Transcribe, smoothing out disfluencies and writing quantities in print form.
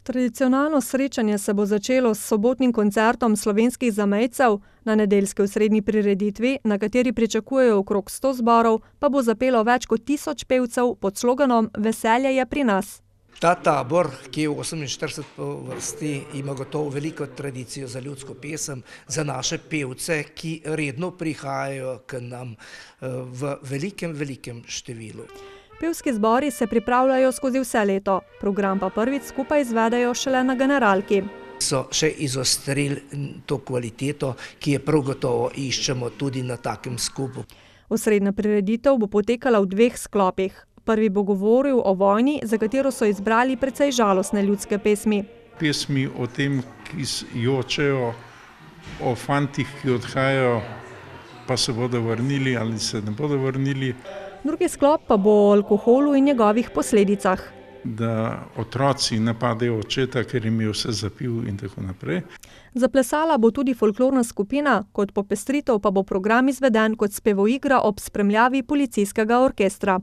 Tradicionalno srečanje se bo začelo s sobotnim koncertom slovenskih zamejcev, na nedeljski osrednji prireditvi, na kateri pričakujejo okrog 100 zborov, pa bo zapelo več kot 1000 pevcev pod sloganom Veselje je pri nas. Ta tabor, ki je 48 po vrsti, ima gotovo veliko tradicijo za ljudsko pesem, za naše pevce, ki redno prihajajo k nam v velikem številu. Pevski zbori se pripravljajo skozi vse leto, program pa prvič skupaj izvedejo šele na Generalki. So še izostrili to kvaliteto, ki je prav gotovo iščemo tudi na takem skupu. Osrednja prireditev bo potekala v 2 sklopih. Prvi bo govoril o vojni, za katero so izbrali precej žalostne ljudske pesmi. Pesmi o tem, ki jočejo, o fantih, ki odhajajo, pa se bodo vrnili ali se ne bodo vrnili. Drugi sklop pa bo o alkoholu in njegovih posledicah. Da otroci napadejo očeta, ker jim je vse zapil in tako naprej. Zaplesala bo tudi folklorna skupina, kot popestritev pa bo program izveden kot spevoigra ob spremljavi policijskega orkestra.